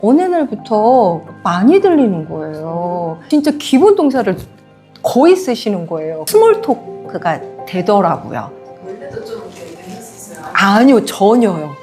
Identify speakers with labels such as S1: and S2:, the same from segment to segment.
S1: 어느 날부터 많이 들리는 거예요. 진짜 기본 동사를 거의 쓰시는 거예요. 스몰 토크가 되더라고요.
S2: 원래도 좀 이렇게 되셨었어요?
S1: 아니요, 전혀요.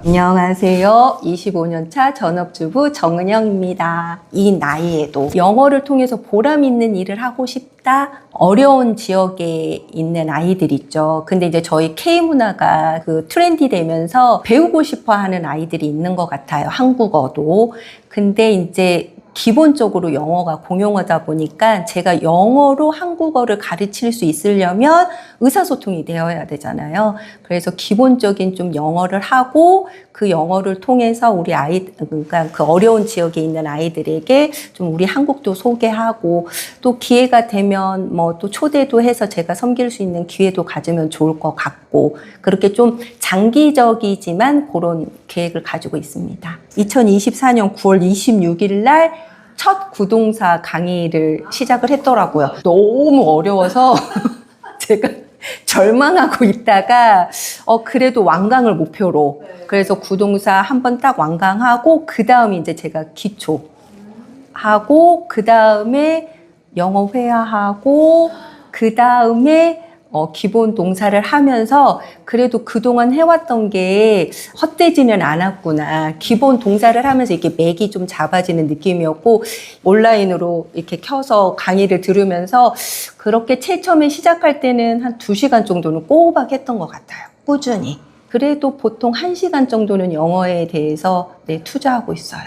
S1: 안녕하세요. 25년차 전업주부 정은영입니다. 이 나이에도 영어를 통해서 보람 있는 일을 하고 싶다. 어려운 지역에 있는 아이들 있죠. 근데 이제 저희 K문화가 그 트렌디 되면서 배우고 싶어 하는 아이들이 있는 것 같아요. 한국어도. 근데 이제 기본적으로 영어가 공용어다 보니까 제가 영어로 한국어를 가르칠 수 있으려면 의사소통이 되어야 되잖아요. 그래서 기본적인 좀 영어를 하고 그 영어를 통해서 우리 그러니까 그 어려운 지역에 있는 아이들에게 좀 우리 한국도 소개하고 또 기회가 되면 뭐 또 초대도 해서 제가 섬길 수 있는 기회도 가지면 좋을 것 같고 그렇게 좀 장기적이지만 그런 계획을 가지고 있습니다. 2024년 9월 26일 날 첫 구동사 강의를 시작을 했더라고요. 너무 어려워서 제가 절망하고 있다가 그래도 완강을 목표로 그래서 구동사 한번 딱 완강하고 그 다음에 이제 제가 기초하고 그 다음에 영어 회화하고 그 다음에 기본 동사를 하면서 그래도 그동안 해왔던 게 헛되지는 않았구나. 기본 동사를 하면서 이렇게 맥이 좀 잡아지는 느낌이었고 온라인으로 이렇게 켜서 강의를 들으면서 그렇게 처음에 시작할 때는 한 2시간 정도는 꼬박 했던 것 같아요. 꾸준히. 그래도 보통 1시간 정도는 영어에 대해서 투자하고 있어요.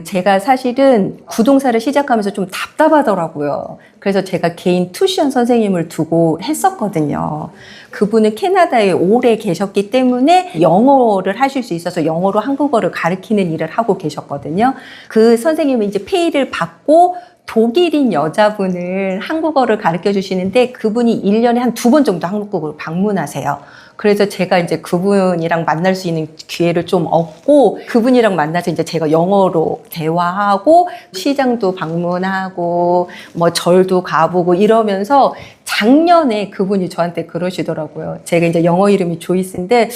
S1: 제가 사실은 구동사를 시작하면서 좀 답답하더라고요. 그래서 제가 개인 튜션 선생님을 두고 했었거든요. 그분은 캐나다에 오래 계셨기 때문에 영어를 하실 수 있어서 영어로 한국어를 가르치는 일을 하고 계셨거든요. 그 선생님은 이제 페이를 받고 독일인 여자분을 한국어를 가르쳐 주시는데 그분이 1년에 한 2번 정도 한국을 방문하세요. 그래서 제가 이제 그분이랑 만날 수 있는 기회를 좀 얻고 그분이랑 만나서 이제 제가 영어로 대화하고 시장도 방문하고 뭐 절도 가보고 이러면서 작년에 그분이 저한테 그러시더라고요. 제가 이제 영어 이름이 조이스인데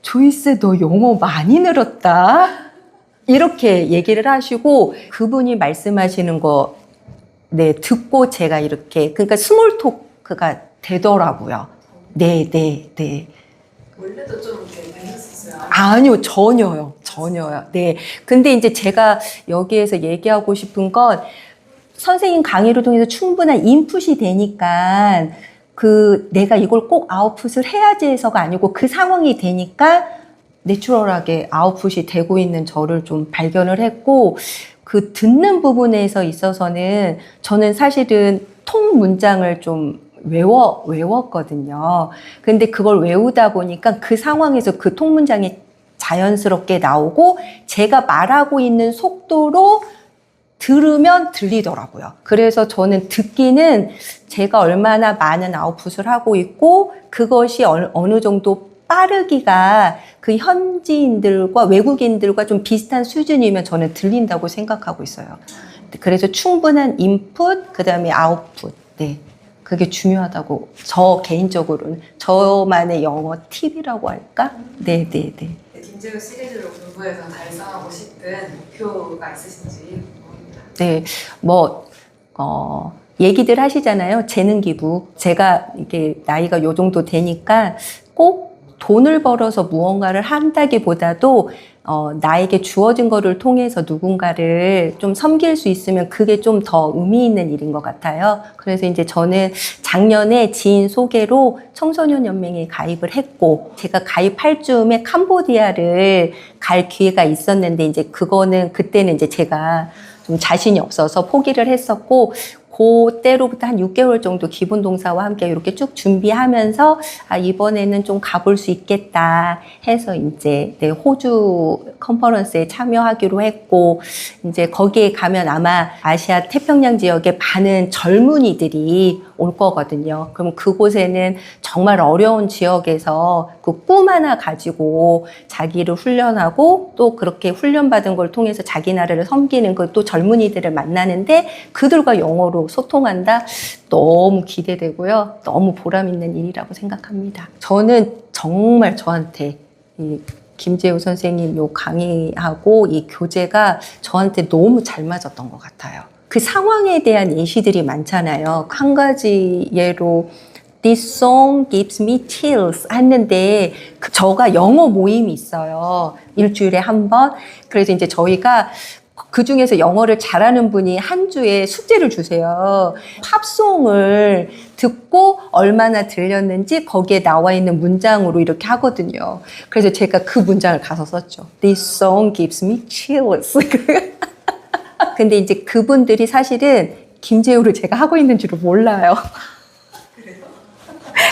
S1: 조이스 너 영어 많이 늘었다? 이렇게 얘기를 하시고 그분이 말씀하시는 거 듣고 제가 이렇게 그러니까 스몰 토크가 되더라고요. 네.
S2: 원래도 좀 이렇게 되셨었어요?
S1: 아니요, 전혀요. 네. 근데 이제 제가 여기에서 얘기하고 싶은 건 선생님 강의를 통해서 충분한 인풋이 되니까 내가 이걸 꼭 아웃풋을 해야지 해서가 아니고 그 상황이 되니까 내추럴하게 아웃풋이 되고 있는 저를 좀 발견을 했고 그 듣는 부분에서 있어서는 저는 사실은 통 문장을 좀 외웠거든요. 근데 그걸 외우다 보니까 그 상황에서 그 통문장이 자연스럽게 나오고 제가 말하고 있는 속도로 들으면 들리더라고요. 그래서 저는 듣기는 제가 얼마나 많은 아웃풋을 하고 있고 그것이 어느 정도 빠르기가 그 현지인들과 외국인들과 좀 비슷한 수준이면 저는 들린다고 생각하고 있어요. 그래서 충분한 인풋, 그 다음에 아웃풋. 네. 그게 중요하다고 저 개인적으로는 저만의 영어 팁이라고 할까? 네.
S2: 김재우 시리즈로 공부해서 달성하고 싶은 목표가 있으신지 궁금합니다.
S1: 네, 얘기들 하시잖아요. 재능 기부. 제가 이게 나이가 요 정도 되니까 꼭 돈을 벌어서 무언가를 한다기보다도 나에게 주어진 거를 통해서 누군가를 좀 섬길 수 있으면 그게 좀 더 의미 있는 일인 것 같아요. 그래서 이제 저는 작년에 지인 소개로 청소년 연맹에 가입을 했고 제가 가입할 즈음에 캄보디아를 갈 기회가 있었는데 이제 그때는 이제 제가 좀 자신이 없어서 포기를 했었고 그때로부터 한 6개월 정도 기본 동사와 함께 이렇게 쭉 준비하면서 이번에는 좀 가볼 수 있겠다 해서 이제 호주 컨퍼런스에 참여하기로 했고 이제 거기에 가면 아마 아시아 태평양 지역의 많은 젊은이들이 올 거거든요. 그럼 그곳에는 정말 어려운 지역에서 그 꿈 하나 가지고 자기를 훈련하고 또 그렇게 훈련받은 걸 통해서 자기 나라를 섬기는 그 또 젊은이들을 만나는데 그들과 영어로 소통한다? 너무 기대되고요. 너무 보람 있는 일이라고 생각합니다. 저는 정말 저한테 김재우 선생님 요 강의하고 이 교재가 저한테 너무 잘 맞았던 것 같아요. 그 상황에 대한 예시들이 많잖아요. 한 가지 예로 This song gives me chills 했는데 저가 영어 모임이 있어요. 일주일에 한 번. 그래서 이제 저희가 그 중에서 영어를 잘하는 분이 한 주에 숙제를 주세요. 팝송을 듣고 얼마나 들렸는지 거기에 나와 있는 문장으로 이렇게 하거든요. 그래서 제가 그 문장을 가서 썼죠. This song gives me chills. 근데 이제 그분들이 사실은 김재우를 제가 하고 있는 줄을 몰라요.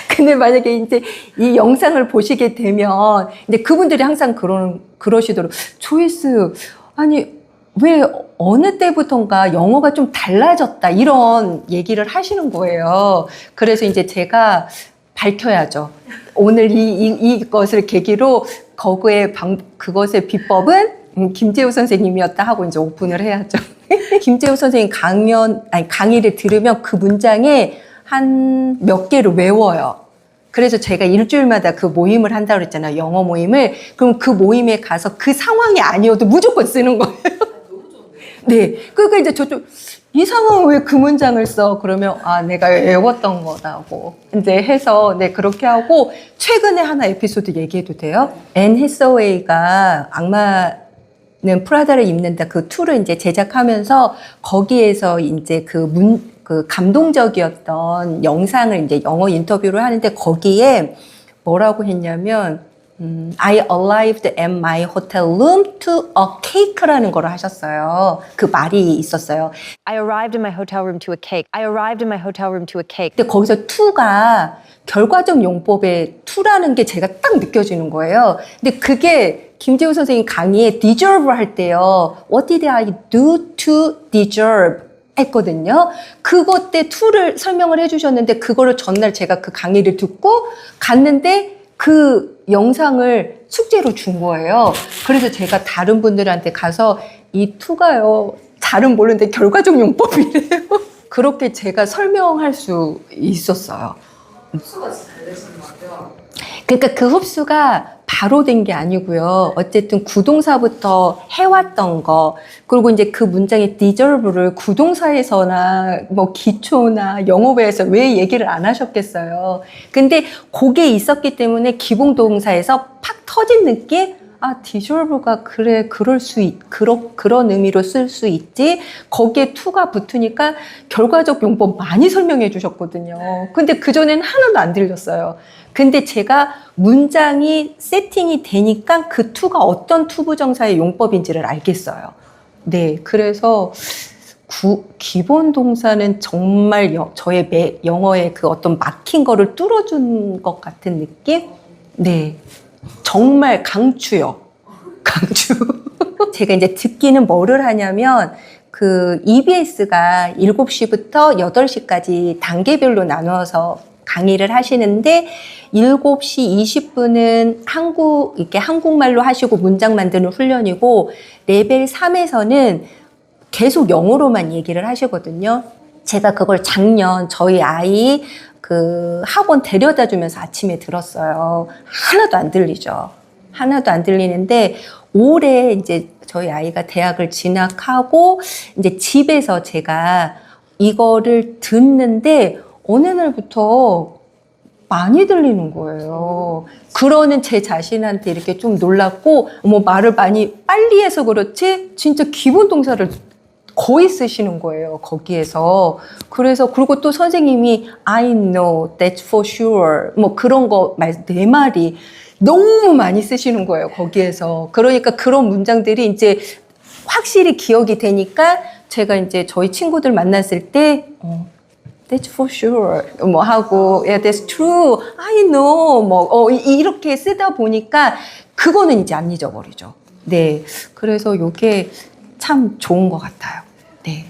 S1: 근데 만약에 이제 이 영상을 보시게 되면, 근데 그분들이 항상 그러시더라고요. 조이스, 아니, 왜 어느 때부턴가 영어가 좀 달라졌다, 이런 얘기를 하시는 거예요. 그래서 이제 제가 밝혀야죠. 오늘 이것을 계기로 그것의 비법은 김재우 선생님이었다 하고 이제 오픈을 해야죠. 김재우 선생님 강의를 들으면 그 문장에 한 몇 개를 외워요. 그래서 제가 일주일마다 그 모임을 한다고 그랬잖아요. 영어 모임을. 그럼 그 모임에 가서 그 상황이 아니어도 무조건 쓰는 거예요.
S2: 너무 좋은데요?
S1: 네. 그러니까 이제 저쪽 이 상황은 왜 그 문장을 써? 그러면 내가 외웠던 거다고 이제 해서 네 그렇게 하고 최근에 하나 에피소드 얘기해도 돼요? 앤 해서웨이가 악마는 프라다를 입는다 그 툴을 이제 제작하면서 거기에서 이제 그 감동적이었던 영상을 이제 영어 인터뷰를 하는데 거기에 뭐라고 했냐면 I arrived at my hotel room to a cake라는 걸 하셨어요. 그 말이 있었어요.
S3: I arrived in my hotel room to a cake. I arrived in my hotel room to a cake.
S1: 근데 거기서 to가 결과적 용법의 to라는 게 제가 딱 느껴지는 거예요. 근데 그게 김재우 선생님 강의에 deserve 할 때요. What did I do to deserve? 했거든요. 그것 때 to를 설명을 해주셨는데 그거를 전날 제가 그 강의를 듣고 갔는데 그 영상을 숙제로 준 거예요. 그래서 제가 다른 분들한테 가서 이 to가요. 잘은 모르는데 결과적 용법이래요. 그렇게 제가 설명할 수 있었어요.
S2: 흡수가 진짜 잘 되시는 것 같아요.
S1: 그러니까 그 흡수가 바로 된 게 아니고요. 어쨌든 구동사부터 해왔던 거, 그리고 이제 그 문장의 deserve를 구동사에서나 뭐 기초나 영어배에서 왜 얘기를 안 하셨겠어요. 근데 그게 있었기 때문에 기본동사에서 팍 터진 느낌? deserve가 그래, 그런 의미로 쓸 수 있지. 거기에 to가 붙으니까 결과적 용법 많이 설명해 주셨거든요. 근데 그전엔 하나도 안 들렸어요. 근데 제가 문장이 세팅이 되니까 그 to가 어떤 투부정사의 용법인지를 알겠어요. 네, 그래서 기본 동사는 정말 저의 영어의 그 어떤 막힌 거를 뚫어준 것 같은 느낌? 네. 정말 강추요. 강추. 제가 이제 듣기는 뭐를 하냐면, 그 EBS가 7시부터 8시까지 단계별로 나누어서 강의를 하시는데, 7시 20분은 이렇게 한국말로 하시고 문장 만드는 훈련이고, 레벨 3에서는 계속 영어로만 얘기를 하시거든요. 제가 그걸 작년 저희 아이 그 학원 데려다 주면서 아침에 들었어요. 하나도 안 들리죠. 하나도 안 들리는데 올해 이제 저희 아이가 대학을 진학하고 이제 집에서 제가 이거를 듣는데 어느 날부터 많이 들리는 거예요. 그러는 제 자신한테 이렇게 좀 놀랐고, 말을 많이 빨리 해서 그렇지 진짜 기본 동사를 거의 쓰시는 거예요, 거기에서. 그래서, 그리고 또 선생님이 I know, that's for sure. 그런 거, 네 마리 너무 많이 쓰시는 거예요, 거기에서. 그러니까 그런 문장들이 이제 확실히 기억이 되니까 제가 이제 저희 친구들 만났을 때, That's for sure. 하고, yeah, that's true. I know. 이렇게 쓰다 보니까 그거는 이제 안 잊어버리죠. 네. 그래서 요게 참 좋은 것 같아요. 네.